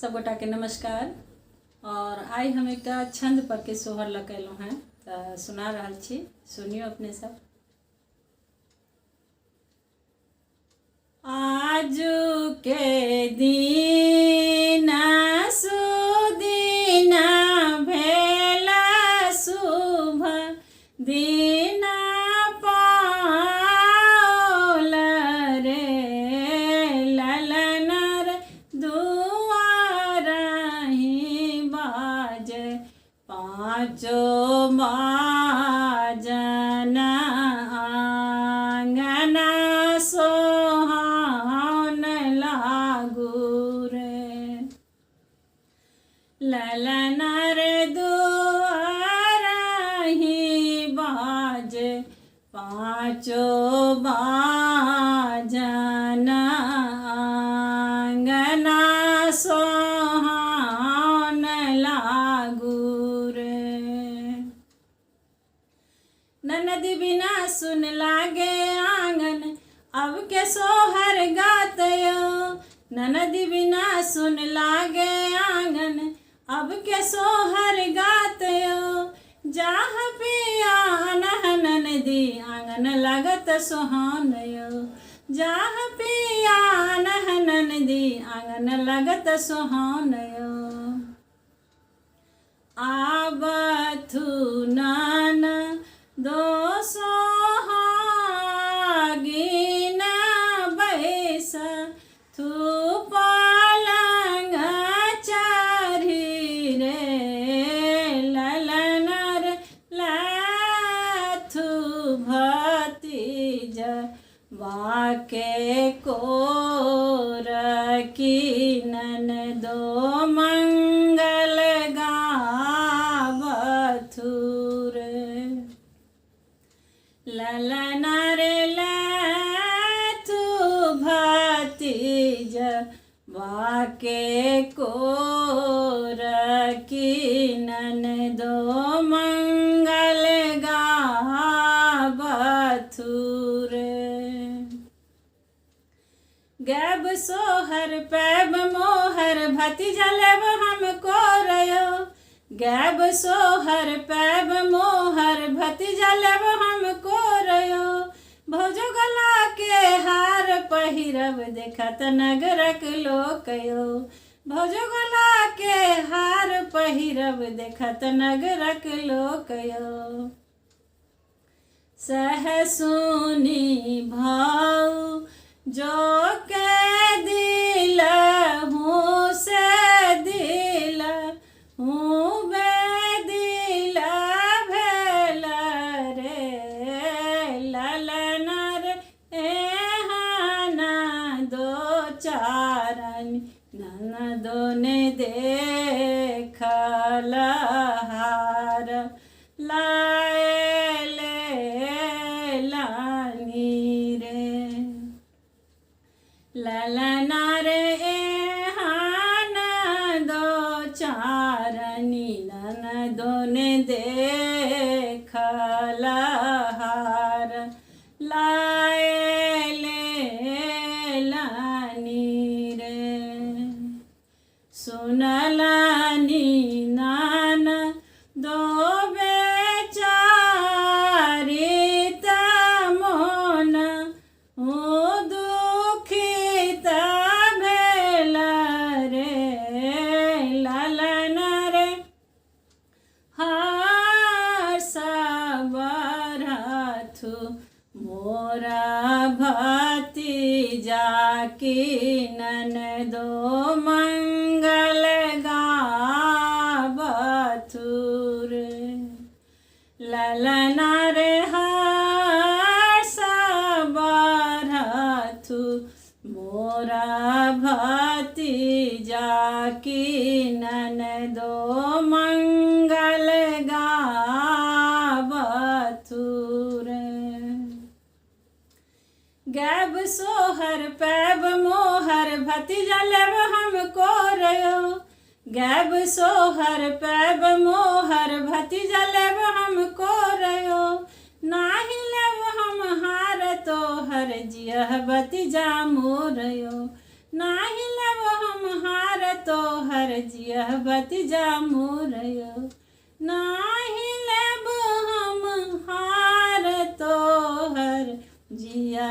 सब गोटा के नमस्कार। और आई हम एक छंद पर के सोहर लगेलू हैं तो सुना रहल छी, सुनियो अपने सब। आजू के दिन सुदिन भेला शुभ दिन पाओल रे ललनर दुआरहि बाजे पाँचो बाजन आंगन सोहान लागू रे ललनर दुआरहि बाजे पाँचो बाजन आंगन सोहान लागू रे। ननद बिना सुन लागे आंगन अब के सोहर गातयो, ननद बिना सुन लागे आंगन अब के सोहर गातयो। जाह पिया ननदी आंगन लगत सुहानयो, जाह पिया ननदी आंगन लगत सुहानयो। आबथु नान दो सोहागिन बैस थू पलंग चढ़ी रे ललनर लथु भतीज वाके कोर कीनन दो मंगल गावथु रे ललनर लथु भतीज वाके कोर कीनन दो मंगल गावथु रे। गैब सोहर पैब मोहर भतीजा लेब हमको रयो, गैब सोहर पैब मोहर भतीजा लेब हमको रयो। भौजो गला के हार पहिरब देखत नगरक लोकयो, भौजो गला के हार पहिरब देखत नगरक लोकयो। सह सुनी भाऊ जो के दिल हूँ से दिल हूँ बेदिल भेल रे ललनर एहन दो चारन ननदो ने देखल हार लाएले लानी रे ललनर एहन दो चारनी ननदो ने देखल हार लाएले लानी रे। सुनलानी नान दो बेचारी तमोन हो दुखित भेल रे ललनर हार सबरथु मोरा भतीजा कीनन दो मंगल गावथु रे ललनर हार सबरथु मोरा भतीजा कीनन दो मंगल गावथु रे। गैब सोहर पैब मोहर भतीजा लेब हमको रयो, गैब सोहर पैब मोहर भतीजा लेब हमको रयो। नाही लेब हम हार तोहर जियह भतीजा मोरयो, नाही लेब हम हार तोहर जिया भतीजा मोरयो नाही लेब हम हार तोहर जिया